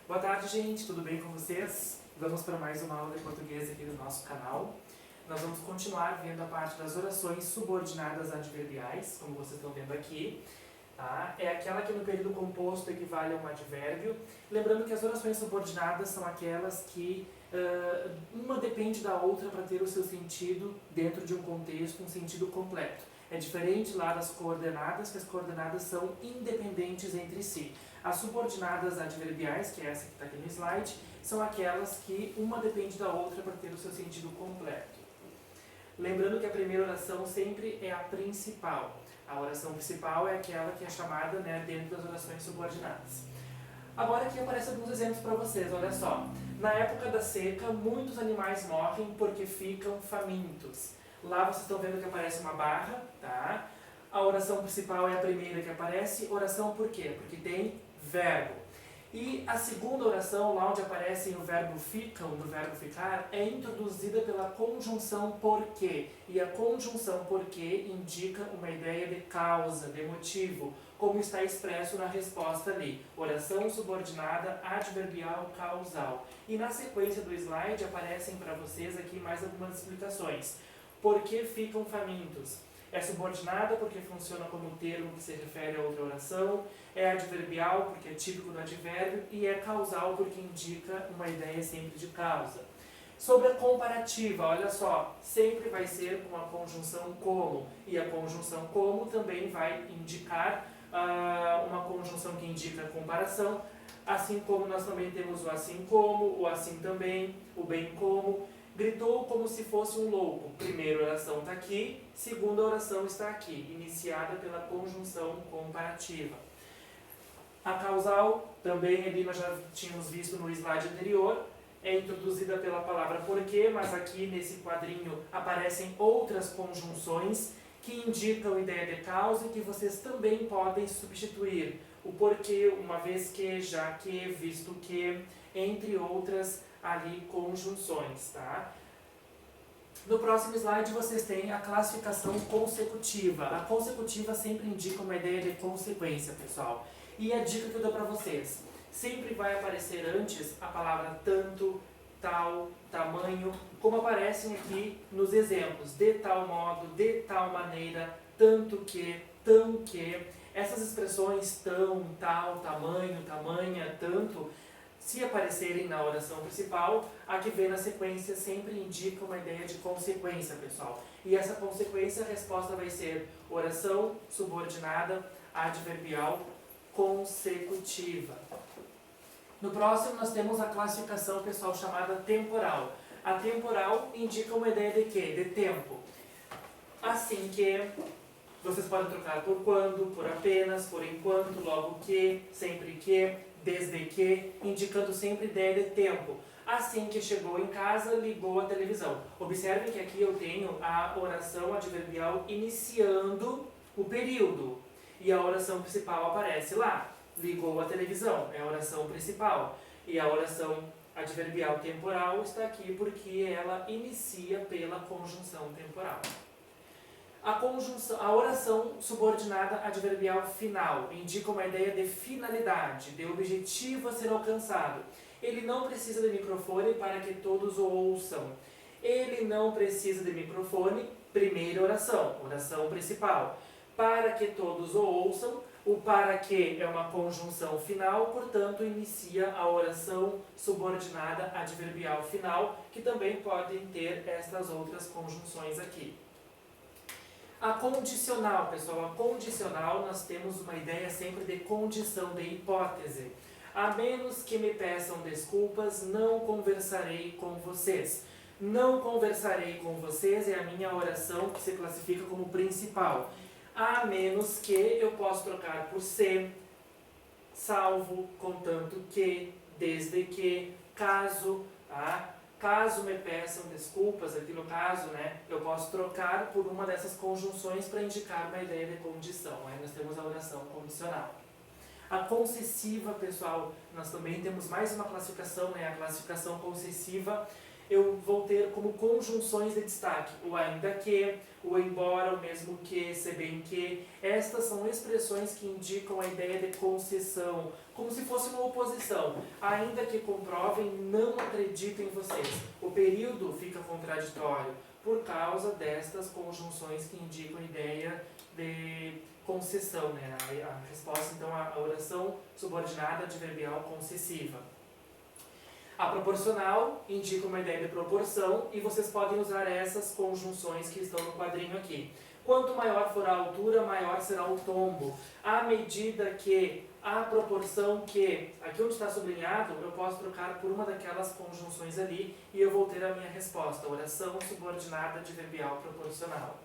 Boa tarde, gente, tudo bem com vocês? Vamos para mais uma aula de português aqui do nosso canal. Nós vamos continuar vendo a parte das orações subordinadas adverbiais, como vocês estão vendo aqui. Tá? É aquela que no período composto equivale a um advérbio. Lembrando que as orações subordinadas são aquelas que uma depende da outra para ter o seu sentido dentro de um contexto, um sentido completo. É diferente lá das coordenadas, que as coordenadas são independentes entre si. As subordinadas adverbiais, que é essa que está aqui no slide, são aquelas que uma depende da outra para ter o seu sentido completo. Lembrando que a primeira oração sempre é a principal. A oração principal é aquela que é chamada, né, dentro das orações subordinadas. Agora aqui aparecem alguns exemplos para vocês, olha só. Na época da seca, muitos animais morrem porque ficam famintos. Lá vocês estão vendo que aparece uma barra, tá? A oração principal é a primeira que aparece. Oração por quê? Porque tem verbo. E a segunda oração, lá onde aparece o verbo ficam, no verbo ficar, é introduzida pela conjunção porque. E a conjunção porque indica uma ideia de causa, de motivo, como está expresso na resposta ali. Oração subordinada adverbial causal. E na sequência do slide aparecem para vocês aqui mais algumas explicações. Por que ficam famintos? É subordinada porque funciona como termo que se refere a outra oração, é adverbial porque é típico do advérbio e é causal porque indica uma ideia sempre de causa. Sobre a comparativa, olha só, sempre vai ser com a conjunção como, e a conjunção como também vai indicar uma conjunção que indica comparação, assim como nós também temos o assim como, o assim também, o bem como. Gritou como se fosse um louco. Primeira oração está aqui, segunda oração está aqui, iniciada pela conjunção comparativa. A causal, também ali nós já tínhamos visto no slide anterior, é introduzida pela palavra porquê, mas aqui nesse quadrinho aparecem outras conjunções que indicam ideia de causa e que vocês também podem substituir. O porquê, uma vez que, já que, visto que, entre outras ali conjunções, tá? No próximo slide vocês têm a classificação consecutiva. A consecutiva sempre indica uma ideia de consequência, pessoal. E a dica que eu dou para vocês, sempre vai aparecer antes a palavra tanto, tal, tamanho, como aparecem aqui nos exemplos, de tal modo, de tal maneira, tanto que, tão que. Essas expressões tão, tal, tamanho, tamanha, tanto, se aparecerem na oração principal, a que vem na sequência sempre indica uma ideia de consequência, pessoal. E essa consequência, a resposta vai ser oração subordinada adverbial consecutiva. No próximo, nós temos a classificação, pessoal, chamada temporal. A temporal indica uma ideia de quê? De tempo. Assim que, vocês podem trocar por quando, por apenas, por enquanto, logo que, sempre que, desde que, indicando sempre ideia de tempo. Assim que chegou em casa, ligou a televisão. Observem que aqui eu tenho a oração adverbial iniciando o período. E a oração principal aparece lá. Ligou a televisão, é a oração principal. E a oração adverbial temporal está aqui porque ela inicia pela conjunção temporal. A oração subordinada adverbial final indica uma ideia de finalidade, de objetivo a ser alcançado. Ele não precisa de microfone para que todos o ouçam. Ele não precisa de microfone, primeira oração, oração principal. Para que todos o ouçam, o para que é uma conjunção final, portanto, inicia a oração subordinada adverbial final, que também podem ter estas outras conjunções aqui. A condicional, pessoal, a condicional nós temos uma ideia sempre de condição, de hipótese. A menos que me peçam desculpas, não conversarei com vocês. Não conversarei com vocês é a minha oração que se classifica como principal. A menos que eu posso trocar por se, salvo, contanto que, desde que, caso, tá? Caso me peçam desculpas, aqui no caso, né, eu posso trocar por uma dessas conjunções para indicar uma ideia de condição. Aí nós temos a oração condicional. A concessiva, pessoal, nós também temos mais uma classificação, né, a classificação concessiva. eu vou ter como conjunções de destaque o ainda que, o embora, o mesmo que, se bem que. Estas são expressões que indicam a ideia de concessão, como se fosse uma oposição. Ainda que comprovem, não acredito em vocês. O período fica contraditório por causa destas conjunções que indicam a ideia de concessão, né? A resposta, então, a oração subordinada adverbial concessiva. A proporcional indica uma ideia de proporção e vocês podem usar essas conjunções que estão no quadrinho aqui. Quanto maior for a altura, maior será o tombo. À medida que, a proporção que, aqui onde está sublinhado, eu posso trocar por uma daquelas conjunções ali e eu vou ter a minha resposta, oração subordinada adverbial proporcional.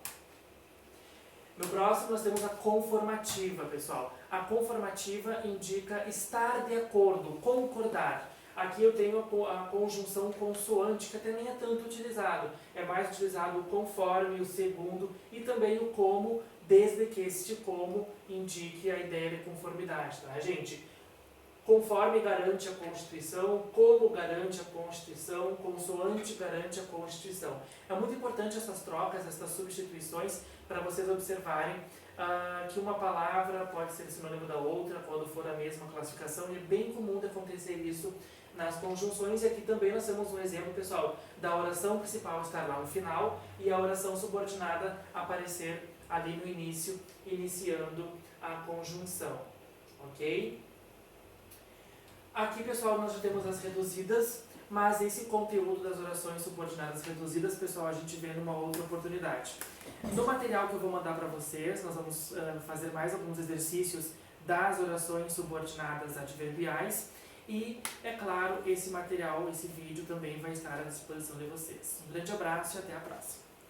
No próximo nós temos a conformativa, pessoal. A conformativa indica estar de acordo, concordar. Aqui eu tenho a conjunção consoante, que até nem é tanto utilizado. É mais utilizado o conforme, o segundo e também o como, desde que este como indique a ideia de conformidade, tá, gente? Conforme garante a Constituição, como garante a Constituição, consoante garante a Constituição. É muito importante essas trocas, essas substituições, para vocês observarem que uma palavra pode ser sinônimo da outra quando for a mesma classificação, e é bem comum de acontecer isso nas conjunções. E aqui também nós temos um exemplo, pessoal, da oração principal estar lá no final e a oração subordinada aparecer ali no início, iniciando a conjunção, ok? Aqui, pessoal, nós já temos as reduzidas, mas esse conteúdo das orações subordinadas reduzidas, pessoal, a gente vê numa outra oportunidade. No material que eu vou mandar para vocês, nós vamos fazer mais alguns exercícios das orações subordinadas adverbiais e, é claro, esse material, esse vídeo também vai estar à disposição de vocês. Um grande abraço e até a próxima.